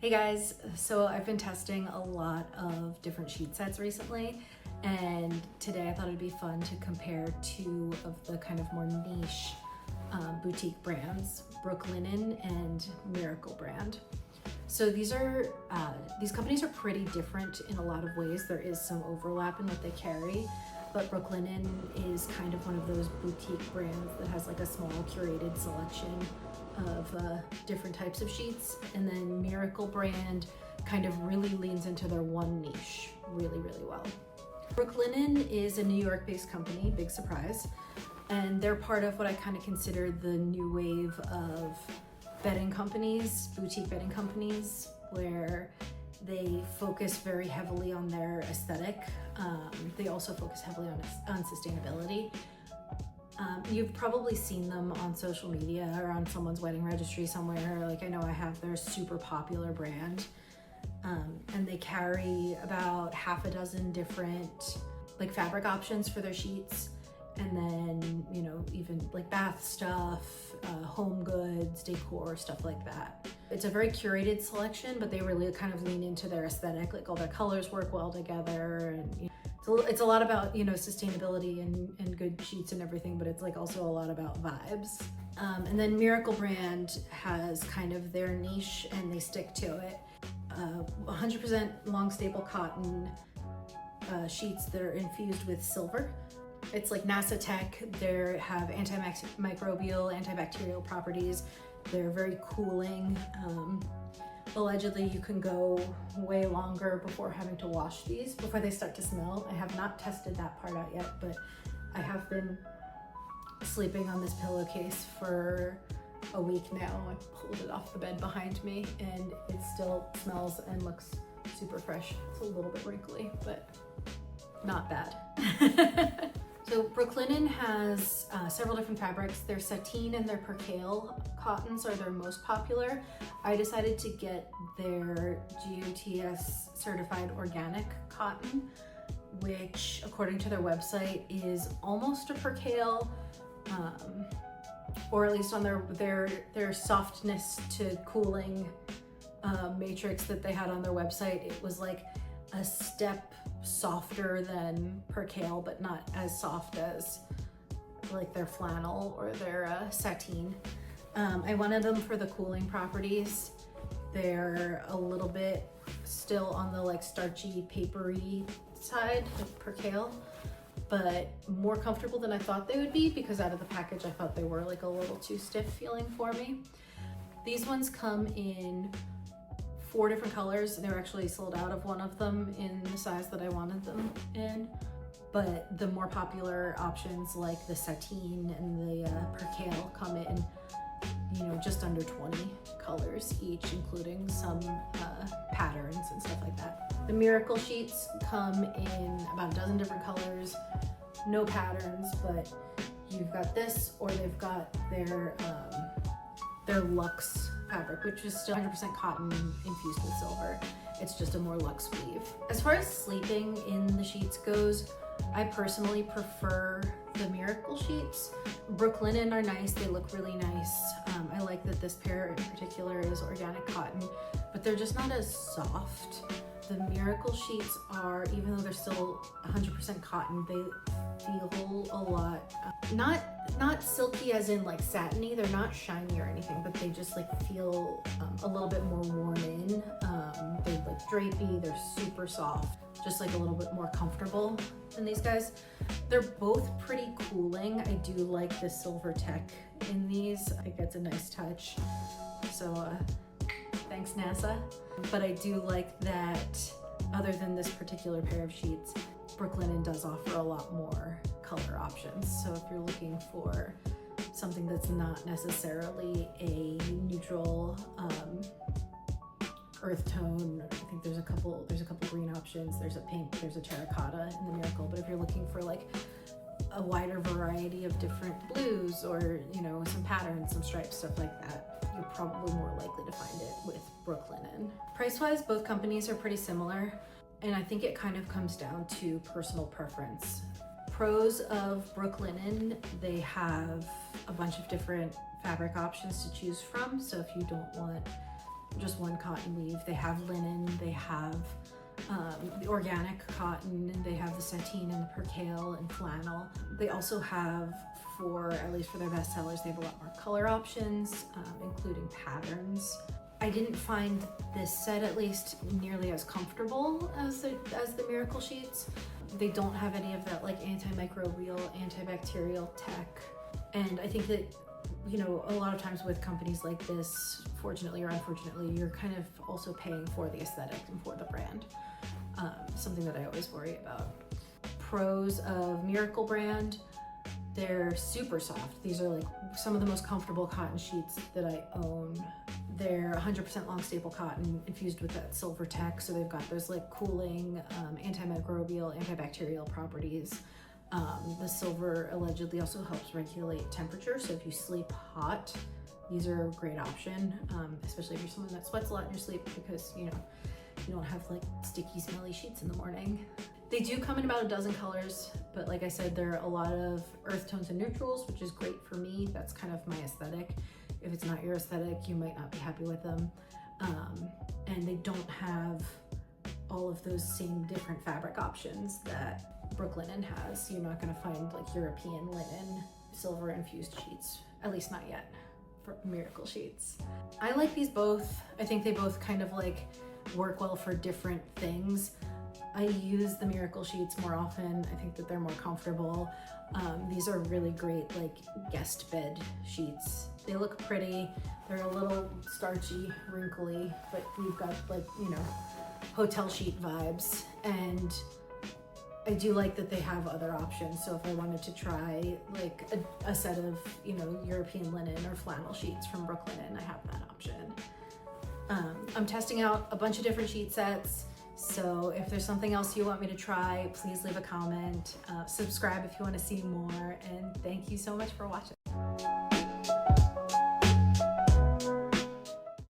Hey guys, so I've been testing a lot of different sheet sets recently, and today I thought it'd be fun to compare two of the kind of more niche boutique brands, Brooklinen and Miracle Brand. So these companies are pretty different in a lot of ways. There is some overlap in what they carry, but Brooklinen is kind of one of those boutique brands that has like a small curated selection of different types of sheets, and then Miracle Brand kind of really leans into their one niche really well. Brooklinen is a New York based company, big surprise, and they're part of what I kind of consider the new wave of bedding companies, boutique bedding companies, where they focus very heavily on their aesthetic. They also focus heavily on sustainability. You've probably seen them on social media or on someone's wedding registry somewhere. Like I know I have their super popular brand, and they carry about half a dozen different like fabric options for their sheets, and then even like bath stuff, home goods, decor, stuff like that. It's a very curated selection, but they really kind of lean into their aesthetic. Like all their colors work well together, and it's a lot about sustainability and good sheets and everything, but it's like also a lot about vibes. And then Miracle Brand has kind of their niche, and they stick to it. 100% long staple cotton sheets that are infused with silver. It's like NASA tech. They have antimicrobial, antibacterial properties. They're very cooling. Allegedly, you can go way longer before having to wash these, before they start to smell. I have not tested that part out yet, but I have been sleeping on this pillowcase for a week now. I pulled it off the bed behind me, and it still smells and looks super fresh. It's a little bit wrinkly, but not bad. So Brooklinen has several different fabrics. Their Sateen and their Percale cottons are their most popular. I decided to get their GOTS certified organic cotton, which according to their website is almost a Percale, or at least on their softness to cooling matrix that they had on their website. It was like a step softer than Percale, but not as soft as like their flannel or their Sateen. I wanted them for the cooling properties. They're a little bit still on the like starchy, papery side, like Percale, but more comfortable than I thought they would be, because out of the package I thought they were like a little too stiff feeling for me. These ones come in 4 different colors. They were actually sold out of one of them in the size that I wanted them in, but the more popular options like the Sateen and the Percale come in just under 20 colors each, including some patterns and stuff like that. The Miracle sheets come in about a dozen different colors, no patterns, but you've got this, or they've got their luxe fabric, which is still 100% cotton infused with silver. It's just a more luxe weave. As far as sleeping in the sheets goes, I personally prefer the Miracle sheets. Brooklinen are nice, they look really nice. I like that this pair in particular is organic cotton, but they're just not as soft. The Miracle sheets are, even though they're still 100% cotton, they feel a lot, not silky as in like satiny, they're not shiny or anything, but they just like feel a little bit more worn in. They're like drapey, they're super soft, just like a little bit more comfortable than these guys. They're both pretty cooling. I do like the silver tech in these. It gets a nice touch. So thanks NASA. But I do like that other than this particular pair of sheets, Brooklinen does offer a lot more color options. So if you're looking for something that's not necessarily a neutral earth tone, I think there's a couple green options. There's a pink, there's a terracotta in the Miracle. But if you're looking for like a wider variety of different blues, or some patterns, some stripes, stuff like that, you're probably more likely to find it with Brooklinen. Price-wise, both companies are pretty similar, and I think it kind of comes down to personal preference. Pros of Brooklinen, they have a bunch of different fabric options to choose from. So if you don't want just one cotton weave. They have linen, they have the organic cotton, they have the sateen and the percale and flannel. They also have, at least for their best sellers, they have a lot more color options, including patterns. I didn't find this set, at least, nearly as comfortable as the Miracle sheets. They don't have any of that like antimicrobial, antibacterial tech. And I think that, you know, a lot of times with companies like this, fortunately or unfortunately, you're kind of also paying for the aesthetic and for the brand. Something that I always worry about. Pros of Miracle Brand, they're super soft. These are like some of the most comfortable cotton sheets that I own. They're 100% long staple cotton infused with that silver tech, so they've got those like cooling, antimicrobial, antibacterial properties. The silver allegedly also helps regulate temperature, so if you sleep hot, these are a great option, especially if you're someone that sweats a lot in your sleep, because you know, you don't have like sticky, smelly sheets in the morning. They do come in about a dozen colors, but like I said, there are a lot of earth tones and neutrals, which is great for me. That's kind of my aesthetic. If it's not your aesthetic, you might not be happy with them. And they don't have all of those same different fabric options that Brooklinen has. You're not gonna find like European linen, silver infused sheets, at least not yet, for Miracle sheets. I like these both. I think they both kind of like work well for different things. I use the Miracle sheets more often. I think that they're more comfortable. These are really great like guest bed sheets. They look pretty. They're a little starchy, wrinkly, but we've got like, you know, hotel sheet vibes. And I do like that they have other options. So if I wanted to try like a set of, you know, European linen or flannel sheets from Brooklinen, I have that option. I'm testing out a bunch of different sheet sets. So if there's something else you want me to try, please leave a comment, subscribe if you want to see more, and thank you so much for watching.